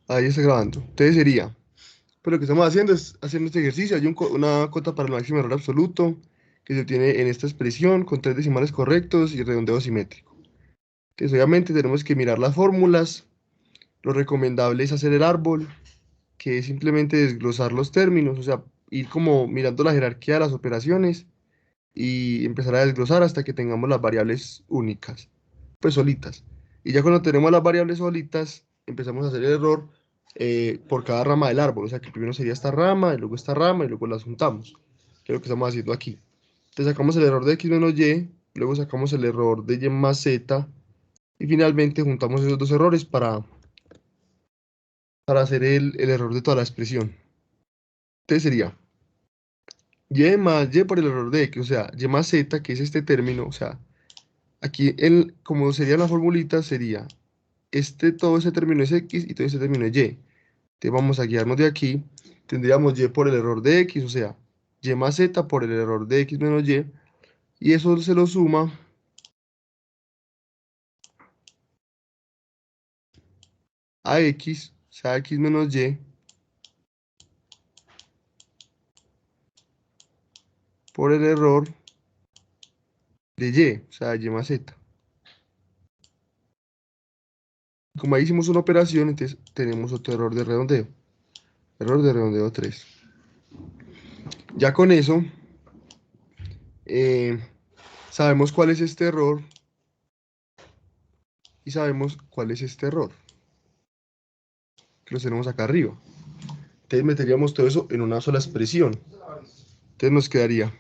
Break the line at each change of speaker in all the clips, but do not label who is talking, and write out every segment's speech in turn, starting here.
Ahí está grabando. Entonces sería, pues lo que estamos haciendo es haciendo este ejercicio. Hay una cota para el máximo error absoluto que se obtiene en esta expresión con 3 decimales correctos y redondeo simétrico. Entonces obviamente tenemos que mirar las fórmulas. Lo recomendable es hacer el árbol, que es simplemente desglosar los términos, o sea, ir como mirando la jerarquía de las operaciones y empezar a desglosar hasta que tengamos las variables únicas, pues solitas. Y ya cuando tenemos las variables solitas, empezamos a hacer el error por cada rama del árbol, o sea que primero sería esta rama, y luego esta rama, y luego las juntamos, que es lo que estamos haciendo aquí. Entonces sacamos el error de x menos y, luego sacamos el error de y más z, y finalmente juntamos esos dos errores para hacer el error de toda la expresión. Entonces sería y más y por el error de x, o sea, y más z, que es este término, o sea, aquí, como sería la formulita, sería todo ese término es x y todo ese término es y. Entonces vamos a guiarnos de aquí, tendríamos y por el error de x, o sea, y más z por el error de x menos y eso se lo suma a x, o sea, x menos y, por el error de y, o sea, y más z. Como ahí hicimos una operación, entonces tenemos otro error de redondeo 3. Ya con eso, eh, sabemos cuál es este error y sabemos cuál es este error, que los tenemos acá arriba. Entonces meteríamos todo eso en una sola expresión. Entonces nos quedaría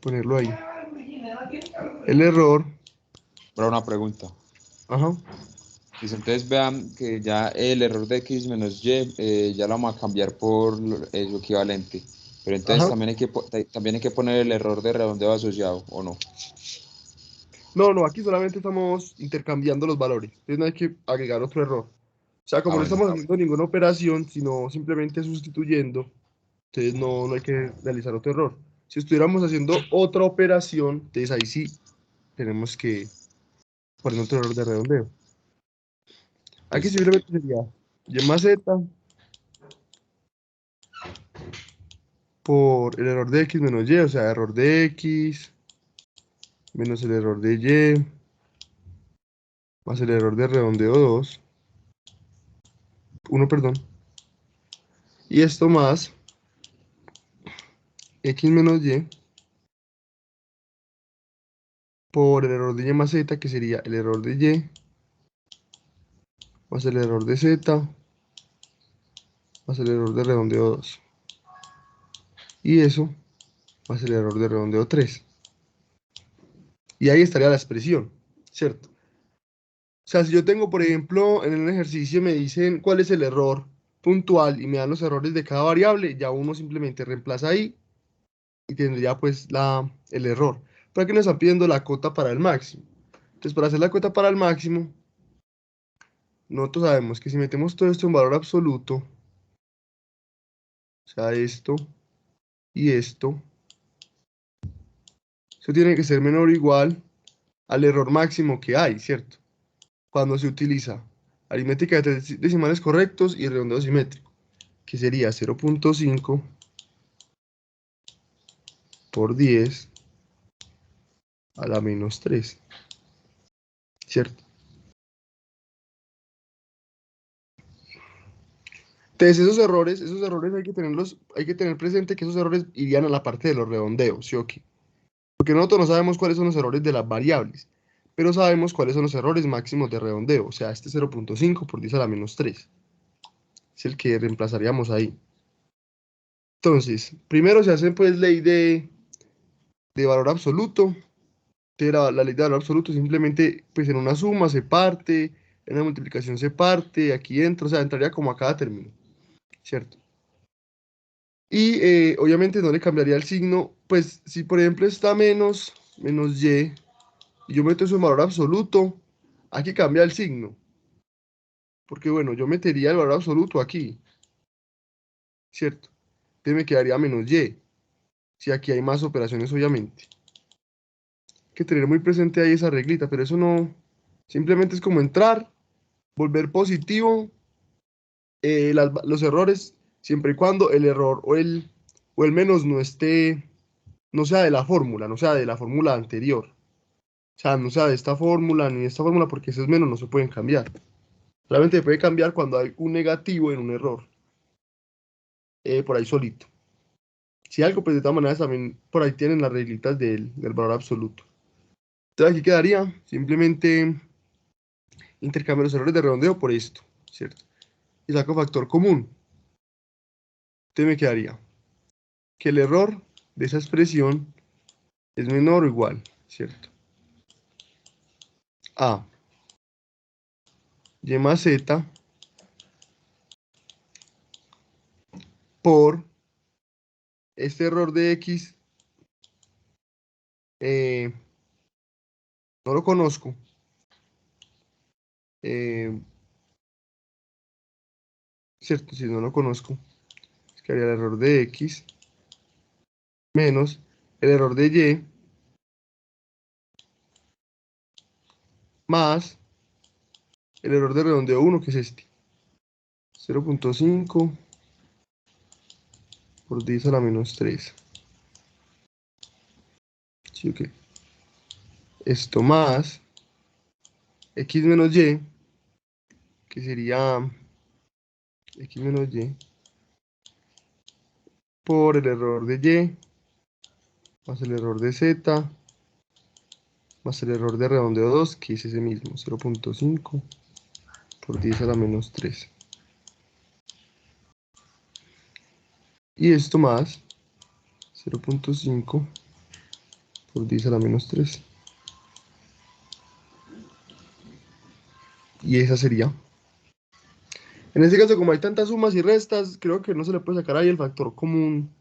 ponerlo ahí. El error.
Para una pregunta.
Ajá.
Listo, entonces vean que ya el error de x menos y ya lo vamos a cambiar por lo equivalente. Pero entonces
Ajá.
también hay que poner el error de redondeo asociado, ¿o no?
No, aquí solamente estamos intercambiando los valores. Entonces no hay que agregar otro error. O sea, como no
Bueno.
estamos haciendo ninguna operación, sino simplemente sustituyendo, entonces no hay que realizar otro error. Si estuviéramos haciendo otra operación, entonces ahí sí tenemos que poner otro error de redondeo. Aquí
Listo.
simplemente sería y más z por el error de x menos y, o sea, error de x menos el error de y más el error de redondeo 2, 1, perdón. Y esto más x menos y por el error de y más z, que sería el error de y más el error de z más el error de redondeo 2. Y eso más el error de redondeo 3. Y ahí estaría la expresión, ¿cierto? O sea, si yo tengo, por ejemplo, en un ejercicio me dicen cuál es el error puntual y me dan los errores de cada variable, ya uno simplemente reemplaza ahí y tendría pues el error. Pero aquí nos están pidiendo la cota para el máximo. Entonces, para hacer la cota para el máximo, nosotros sabemos que si metemos todo esto en valor absoluto, o sea, esto y esto, eso tiene que ser menor o igual al error máximo que hay, ¿cierto? Cuando se utiliza aritmética de 3 decimales correctos y redondeo simétrico, que sería 0.5 por 10 a la menos 3, ¿cierto? Entonces esos errores hay que tener presente que esos errores irían a la parte de los redondeos, ¿sí o qué? Porque nosotros no sabemos cuáles son los errores de las variables, pero sabemos cuáles son los errores máximos de redondeo, o sea, este 0.5 por 10 a la menos 3, es el que reemplazaríamos ahí. Entonces, primero se hace pues ley de valor absoluto. La ley de valor absoluto simplemente, pues en una suma se parte, en una multiplicación se parte, aquí entra, o sea, entraría como a cada término, ¿cierto? Y obviamente no le cambiaría el signo, pues si por ejemplo está menos y yo meto eso en valor absoluto, aquí cambia el signo, porque bueno, yo metería el valor absoluto aquí, ¿cierto? Entonces me quedaría menos y, si aquí hay más operaciones obviamente. que tener muy presente ahí esa reglita, pero eso no, simplemente es como entrar, volver positivo los errores, siempre y cuando el error o el menos no esté, no sea de la fórmula, no sea de la fórmula anterior. O sea, no sea de esta fórmula ni de esta fórmula, porque esos menos no se pueden cambiar. Solamente se puede cambiar cuando hay un negativo en un error, por ahí solito. Si algo, pues de todas maneras también por ahí tienen las reglitas del valor absoluto. Entonces aquí quedaría simplemente intercambiar los errores de redondeo por esto, ¿cierto? Y saco factor común. Entonces me quedaría que el error de esa expresión es menor o igual, ¿cierto? A y más z por este error de x, no lo conozco. ¿Cierto? Si no lo conozco, es que haría el error de x menos el error de y más el error de redondeo 1, que es este. 0.5 por 10 a la menos 3. ¿Sí o qué? Esto más x menos y, que sería x menos y, por el error de y, más el error de z, más el error de redondeo 2, que es ese mismo, 0.5 por 10 a la menos 3. Y esto más 0.5 por 10 a la menos 3. Y esa sería. En este caso, como hay tantas sumas y restas, creo que no se le puede sacar ahí el factor común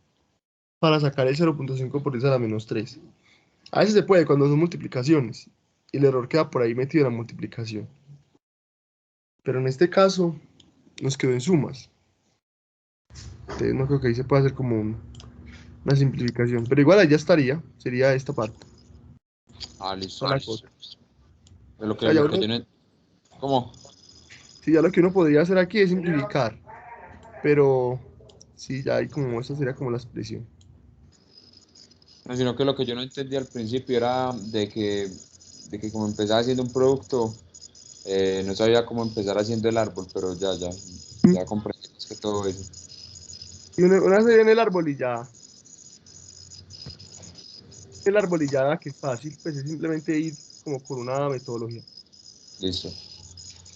para sacar el 0.5 por 10 a la menos 3. A veces se puede cuando son multiplicaciones y el error queda por ahí metido en la multiplicación. Pero en este caso nos quedó en sumas. Entonces no creo que ahí se pueda hacer como una simplificación. Pero igual ahí ya estaría, sería esta parte.
Ah, listo,
Para la
listo.
cosa.
Pues
O sea,
lo que yo no... ¿Cómo?
sí, ya lo que uno podría hacer aquí es simplificar. Pero sí, ya ahí como esta sería como la expresión.
No, sino que lo que yo no entendí al principio era de que como empezaba haciendo un producto, no sabía cómo empezar haciendo el árbol, pero ya comprendí más que todo eso.
Y una serie en el árbol y ya que es fácil, pues es simplemente ir como por una metodología.
Listo,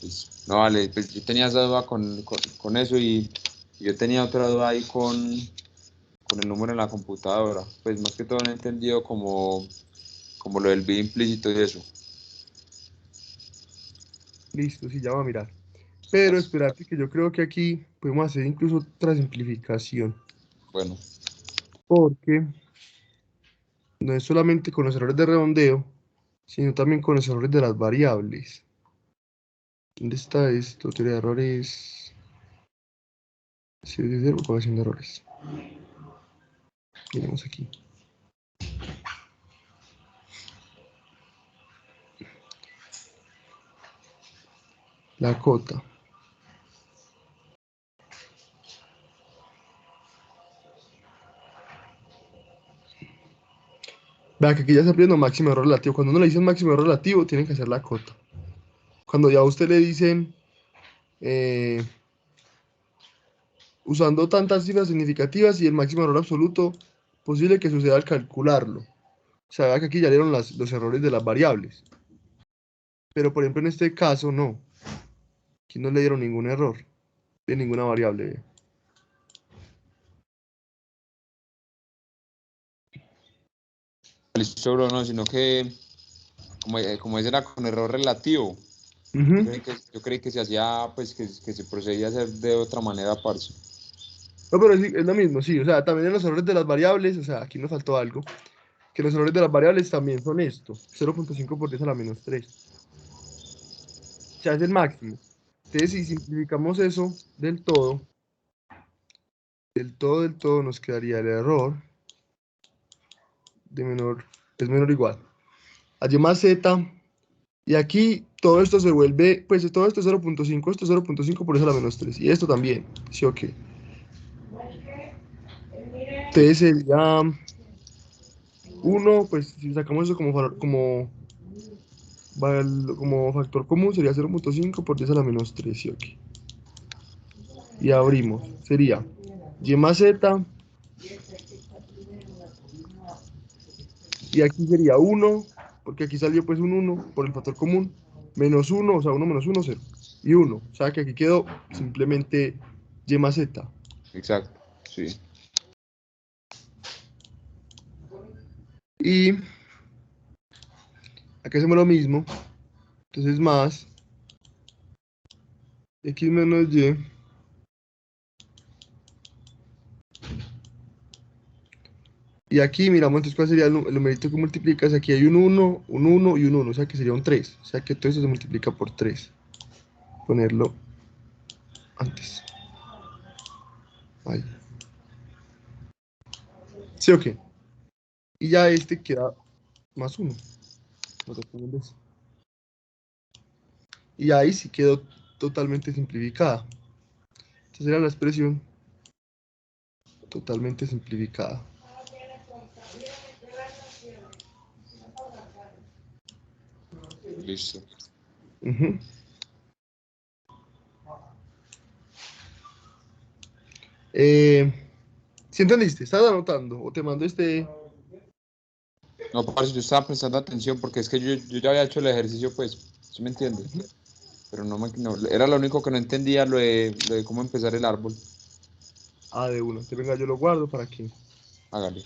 listo. No, vale, pues yo tenía esa duda con eso y yo tenía otra duda ahí con el número en la computadora. Pues más que todo no he entendido como lo del bit implícito y eso.
Listo, sí, ya va a mirar. Pero espérate que yo creo que aquí podemos hacer incluso otra simplificación.
Bueno,
Porque no es solamente con los errores de redondeo, sino también con los errores de las variables. ¿Dónde está esto? Teoría de errores. Serie de propagación de errores. Miremos aquí. La cota. Vea que aquí ya está pidiendo máximo error relativo. Cuando uno le dice máximo error relativo, tienen que hacer la cota. Cuando ya a usted le dicen, usando tantas cifras significativas y el máximo error absoluto posible que suceda al calcularlo. O sea, vea que aquí ya dieron los errores de las variables. Pero por ejemplo en este caso no. Aquí no le dieron ningún error de ninguna variable.
listo, bro, no, sino que como ese era con error relativo,
Ujú.
yo creí que se hacía, pues que se procedía a hacer de otra manera, parce.
No, pero es lo mismo, sí. O sea, también en los errores de las variables, o sea, aquí nos faltó algo. Que los errores de las variables también son esto. 0.5 por 10 a la menos 3. O sea, es el máximo. Entonces, si simplificamos eso del todo nos quedaría el error de menor, es menor o igual. a y más z, y aquí todo esto se vuelve, pues todo esto es 0.5, esto es 0.5 por eso la menos 3, y esto también, ¿sí o qué? Entonces sería 1, pues si sacamos eso como factor común, sería 0.5 por 10 a la menos 3, ¿sí o qué? Y abrimos, sería y más z, y aquí sería 1, porque aquí salió pues un 1 por el factor común, menos 1, o sea, 1 menos 1, 0, y 1, o sea que aquí quedó simplemente y más z.
Exacto, sí.
Y aquí hacemos lo mismo, entonces más x menos y, y aquí miramos entonces cuál sería el numerito que multiplicas, aquí hay un 1, un 1 y un 1, o sea que sería un 3, o sea que todo eso se multiplica por 3, ponerlo antes, ahí, ¿sí o qué? Y ya este queda más 1, y ahí sí quedó totalmente simplificada. Esta sería la expresión totalmente simplificada.
Listo.
Uh-huh. ¿Sí entendiste? ¿Estás anotando? ¿O te mando este?
No, parce, yo estaba prestando atención porque es que yo ya había hecho el ejercicio, pues, ¿sí me entiendes? Pero no, era lo único que no entendía, lo de cómo empezar el árbol.
Ah, de uno. Te venga, yo lo guardo para que
Hágale.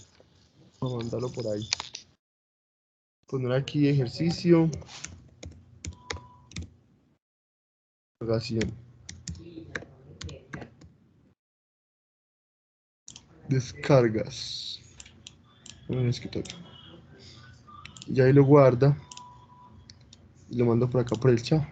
para mandarlo por ahí. Poner aquí ejercicio. Cargación. Descargas. En el escritorio. Y ahí lo guarda. Y lo mando por acá por el chat.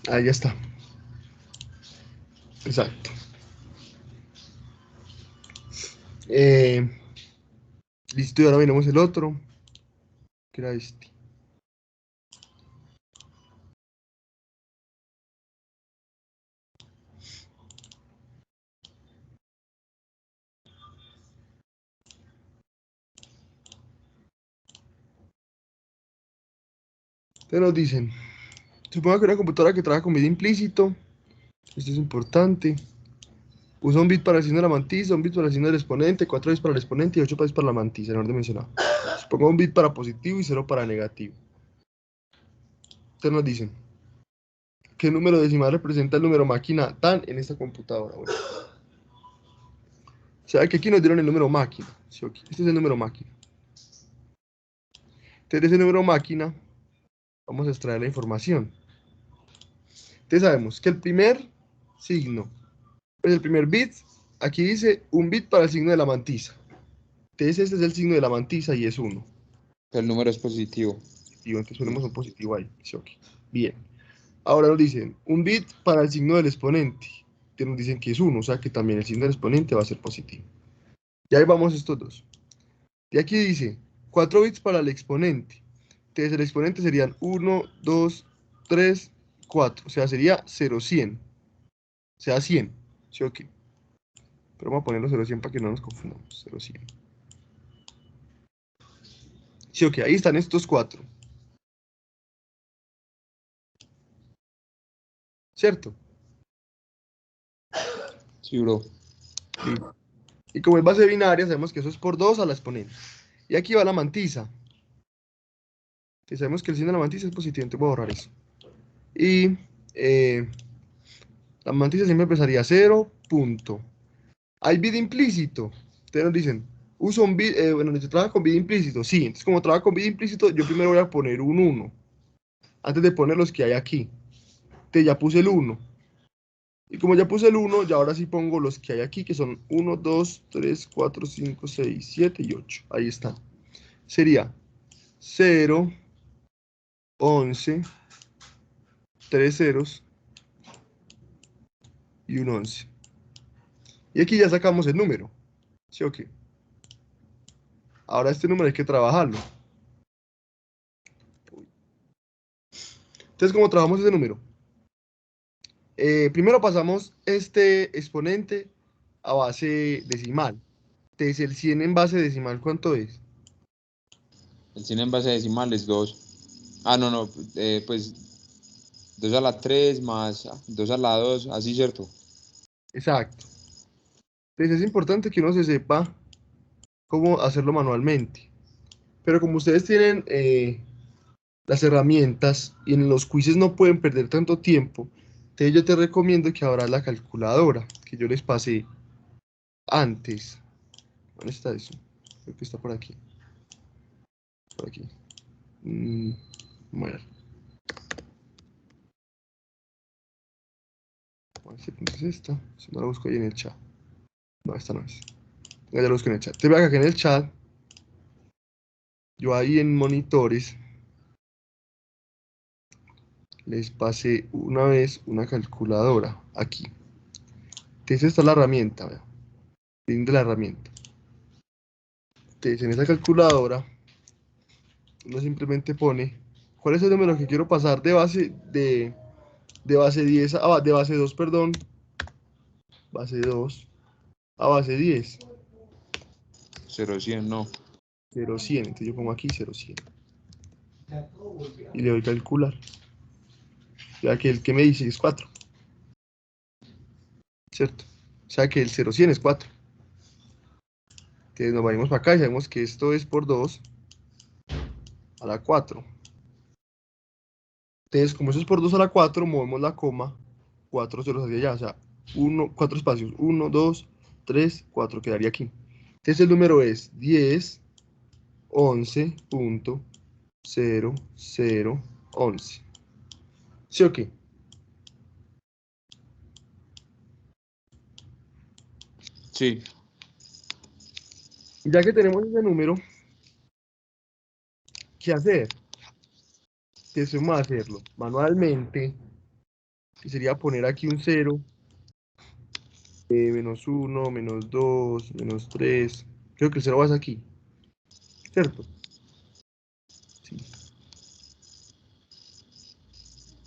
Ahí ya está. Exacto. Listo, y ahora miramos el otro. Que era este. Entonces nos dicen. Supongo que una computadora que trabaja con bit implícito. Esto es importante. Usa un bit para el signo de la mantisa, un bit para el signo del exponente, 4 bits para el exponente y 8 bits para la mantisa, en orden mencionado. Supongo un bit para positivo y 0 para negativo. Entonces nos dicen, ¿qué número decimal representa el número máquina tan en esta computadora? Bueno, o sea que aquí nos dieron el número máquina. ¿Sí? Este es el número máquina. Entonces de ese número máquina vamos a extraer la información. Entonces sabemos que el primer signo, pues el primer bit, aquí dice un bit para el signo de la mantisa. Entonces este es el signo de la mantisa y es 1.
El número es positivo.
Entonces ponemos un positivo ahí. ¿Sí? Bien. Ahora nos dicen un bit para el signo del exponente, que nos dicen que es 1, o sea que también el signo del exponente va a ser positivo. Y ahí vamos estos dos. Y aquí dice 4 bits para el exponente. Entonces el exponente serían 1, 2, 3, 4. O sea, sería 0, 100. O sea, 100. ¿Sí o qué? Pero vamos a ponerlo 0, 100 para que no nos confundamos. 0, 100. ¿Sí o qué? Ahí están estos 4. ¿Cierto?
Sí, bro.
Listo. Y como es base binaria, sabemos que eso es por 2 a la exponente. Y aquí va la mantisa. Que sabemos que el signo de la mantisa es positivo, entonces voy a borrar eso. Y la mantisa siempre empezaría 0, punto. Hay bit implícito. Ustedes nos dicen, uso un bit, bueno, yo trabajo con bit implícito. Sí, entonces como trabajo con bit implícito, yo primero voy a poner un 1. Antes de poner los que hay aquí. Entonces ya puse el 1. Y como ya puse el 1, ya ahora sí pongo los que hay aquí, que son 1, 2, 3, 4, 5, 6, 7 y 8. Ahí está. Sería 0, 11, 3 ceros y un 11. Y aquí ya sacamos el número. ¿Sí o qué? Ahora este número hay que trabajarlo. Entonces, ¿cómo trabajamos ese número? Primero pasamos este exponente a base decimal. Entonces, el 100 en base decimal, ¿cuánto es?
El 100 en base decimal es 2. Ah, no, pues 2 a la 3 más 2 a la 2, así, ¿cierto?
Exacto. Entonces, es importante que uno se sepa cómo hacerlo manualmente. Pero como ustedes tienen las herramientas y en los quizzes no pueden perder tanto tiempo, entonces yo te recomiendo que abras la calculadora que yo les pasé antes. ¿Dónde está eso? Creo que está por aquí. Por aquí. Bueno. A ver si es esta. Si no la busco ahí en el chat. No, esta no es. Ya la busco en el chat. Te voy acá en el chat. Yo ahí en monitores les pasé una vez una calculadora. Aquí. Entonces esta es la herramienta. Vean. Fin de la herramienta. Entonces en esa calculadora uno simplemente pone cuál es el número que quiero pasar de base 10 de base 2, perdón, base 2 a base 10,
0, 100, no.
0, 100, entonces yo pongo aquí 0, 100 y le doy calcular, ya que el que me dice es 4, ¿cierto? O sea que el 0, 100 es 4. Entonces nos venimos para acá y sabemos que esto es por 2 a la 4. Entonces, como eso es por 2 a la 4, movemos la coma 4 ceros hacia allá, o sea, 4 espacios, 1, 2, 3, 4, quedaría aquí. Entonces el número es 10, 11.0011. ¿Sí o qué?
Sí.
Y ya que tenemos ese número, ¿qué hacer? Entonces vamos a hacerlo manualmente, que sería poner aquí un 0, menos 1, menos 2, menos 3. Creo que el 0 va aquí, ¿cierto? Sí,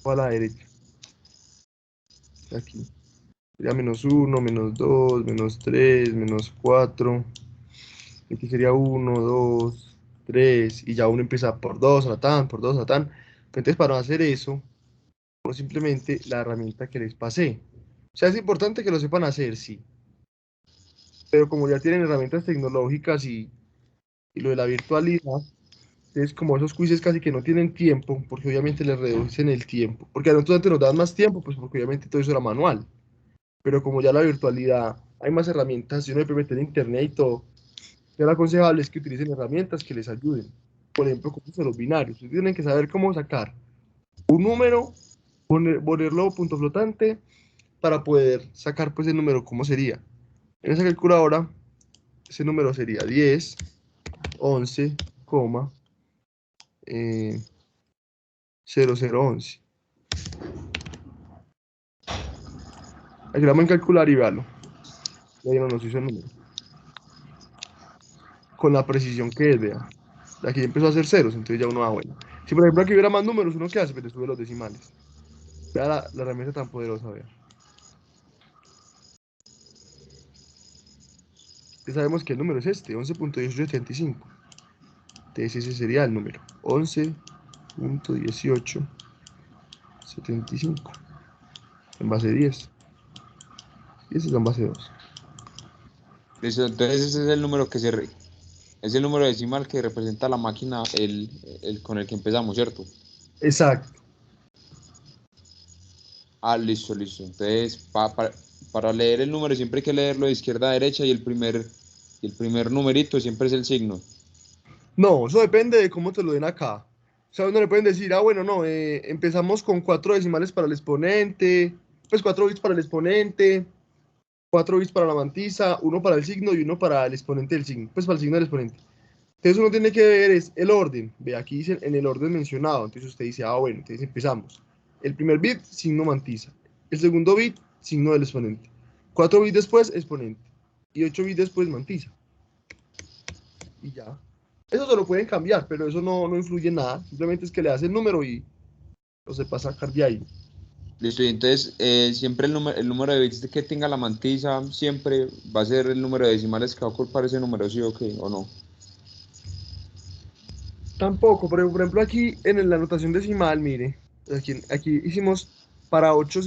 va a la derecha, aquí. Sería menos 1, menos 2, menos 3, menos 4. Aquí sería 1, 2, 3. Y ya uno empieza por 2 a la tan, por 2 a la tan. Entonces, para no hacer eso, uno simplemente la herramienta que les pasé. O sea, es importante que lo sepan hacer, sí. Pero como ya tienen herramientas tecnológicas y lo de la virtualidad, es como esos quizzes casi que no tienen tiempo, porque obviamente les reducen el tiempo. Porque a nosotros antes nos daban más tiempo, pues porque obviamente todo eso era manual. Pero como ya la virtualidad, hay más herramientas, y uno le puede meter internet y todo, ya lo aconsejable es que utilicen herramientas que les ayuden. Por ejemplo, como son los binarios. Ustedes tienen que saber cómo sacar un número, ponerlo punto flotante para poder sacar pues el número, ¿cómo sería? En esa calculadora, ese número sería 10, 11, eh, 0011. Aquí lo vamos a calcular y véalo. Y ahí no nos hizo el número. Con la precisión que es, vea. Aquí empezó a hacer ceros, entonces ya uno va bueno. Si por ejemplo aquí hubiera más números, ¿uno qué hace? Pues le sube los decimales. Vea la herramienta tan poderosa, vea. Ya sabemos que el número es este, 11.1875. Entonces ese sería el número, 11.1875 en base 10. Y ese es en base 2.
Listo, entonces ese es el número es el número decimal que representa la máquina con el que empezamos, ¿cierto?
Exacto.
Ah, listo, listo. Entonces, para leer el número siempre hay que leerlo de izquierda a derecha y el primer numerito siempre es el signo.
No, eso depende de cómo te lo den acá. O sea, uno le pueden decir, ah, bueno, no, empezamos con 4 decimales para el exponente, pues 4 bits para el exponente, 4 bits para la mantisa, uno para el signo y uno para el exponente del signo, pues para el signo del exponente. Entonces uno tiene que ver es el orden. Ve, aquí dice en el orden mencionado. Entonces usted dice, ah, bueno, entonces empezamos. El primer bit, signo mantiza. El segundo bit, signo del exponente. 4 bits después, exponente. Y 8 bits después, mantiza. Y ya. Eso se lo pueden cambiar, pero eso no influye en nada. Simplemente es que le hace el número y lo sepa sacar de ahí.
Listo, y entonces siempre el número de bits que tenga la mantiza siempre va a ser el número de decimales que va a ocupar ese número, ¿sí o qué? ¿O no?
Tampoco, pero por ejemplo aquí en la anotación decimal, mire, aquí hicimos para 8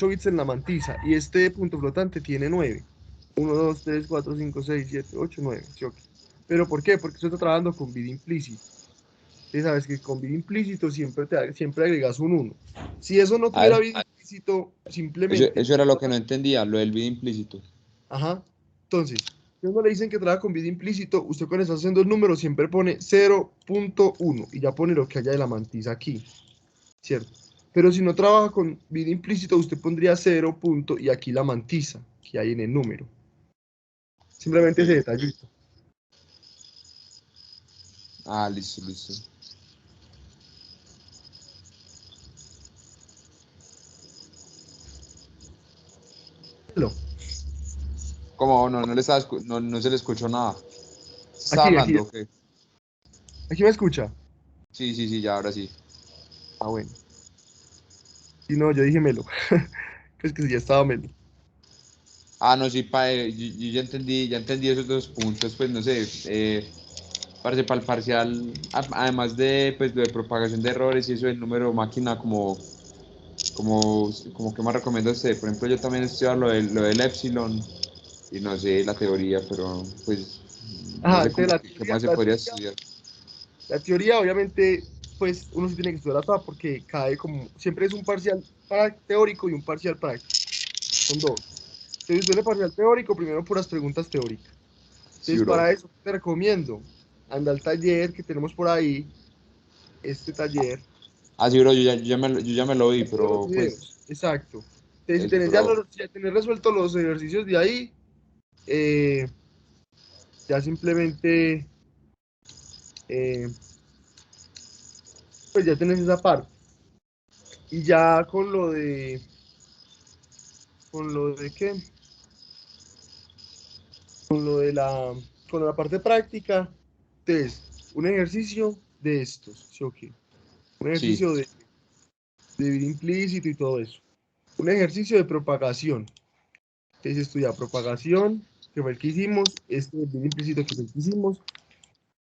bits en la mantiza y este punto flotante tiene 9. 1, 2, 3, 4, 5, 6, 7, 8, 9. ¿Sí, ok? ¿Pero por qué? Porque usted está trabajando con bit implícito. Y sabes que con bit implícito siempre agregas un 1. Si eso no
Ah,
tuviera bit implícito, simplemente,
eso era lo que no entendía, lo del bit implícito.
ajá, entonces, cuando le dicen que trabaja con bit implícito, usted cuando está haciendo el número siempre pone 0.1 y ya pone lo que haya de la mantiza aquí, ¿cierto? Pero si no trabaja con bit implícito, usted pondría 0 punto y aquí la mantiza que hay en el número.
Ok.
Simplemente ese detallito.
Ah, listo, listo.
Lo.
¿Cómo? No, no se le escuchó nada. ¿Se está
Aquí, aquí,
hablando o qué?
aquí me escucha.
Sí, sí, sí, ya, ahora sí.
Ah, bueno. Si no, yo dije Melo. Es que si ya estaba Melo.
Ah, no, sí, yo ya entendí esos dos puntos, pues no sé, parce, para el parcial, además de pues lo de propagación de errores y eso del número máquina, como que más recomienda usted. Por ejemplo, yo también estudiar lo del epsilon y no sé la teoría, pero pues no
Ajá,
sé
entonces
cómo qué más se podría estudiar.
la teoría obviamente, pues uno sí tiene que estudiar toda porque cae como, siempre es un parcial teórico y un parcial práctico. Son dos. Entonces, usted el parcial teórico, primero puras preguntas teóricas.
Sí,
Entonces,
bro.
para eso te recomiendo, anda al taller que tenemos por ahí, este taller,
Ah, sí, bro, yo ya me lo vi,
con todos los
pero pues
videos. Exacto. Entonces, si
eso,
tenés
pero
ya tenés resuelto los ejercicios de ahí, eh, ya simplemente, eh, pues ya tenés esa parte. Y ya ¿con lo de qué? Con lo de con la parte práctica, entonces, un ejercicio de estos, ¿sí o qué? Un
sí.
ejercicio de vida implícito y todo eso. Un ejercicio de propagación. Entonces estudia propagación, que fue el que hicimos, este de vida implícito que fue el que hicimos.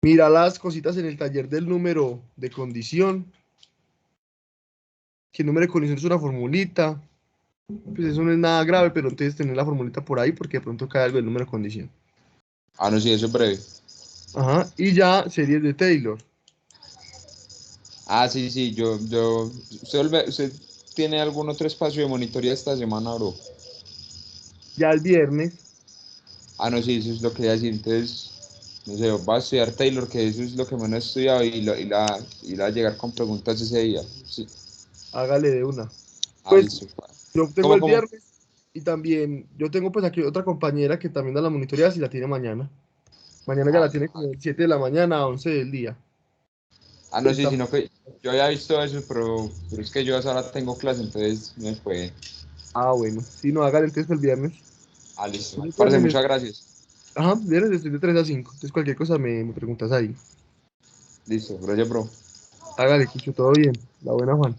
Mira las cositas en el taller del número de condición, que el número de condición es una formulita. Pues eso no es nada grave, pero entonces tener la formulita por ahí porque de pronto cae algo del número de condición.
Ah, no, sí, eso es breve.
Ajá, y ya series de Taylor.
Ah, sí, sí, usted tiene algún otro espacio de monitoría esta semana, bro.
Ya el viernes,
Ah, no, sí, eso es lo que iba a decir. Entonces, no sé, va a estudiar Taylor, que eso es lo que menos he estudiado y la a llegar con preguntas ese día. Sí.
hágale de una.
Ah,
Pues
listo.
yo tengo
¿Cómo,
el
cómo?
viernes y también yo tengo pues aquí otra compañera que también da la monitoría si la tiene mañana. Mañana ya
Ah,
la tiene como de 7 de la mañana a 11 del día.
no,
Entonces,
sí, sino que yo había visto eso, pero es que yo a esa hora tengo clase, entonces me fue.
bueno, si no, hágale entonces el viernes.
Ah, listo.
Yo el
Parce,
viernes,
muchas gracias.
ajá, viernes estoy de 3 a 5. Entonces cualquier cosa me preguntas ahí.
Listo, gracias, bro.
Hágale, Cucho, todo bien. La buena Juan.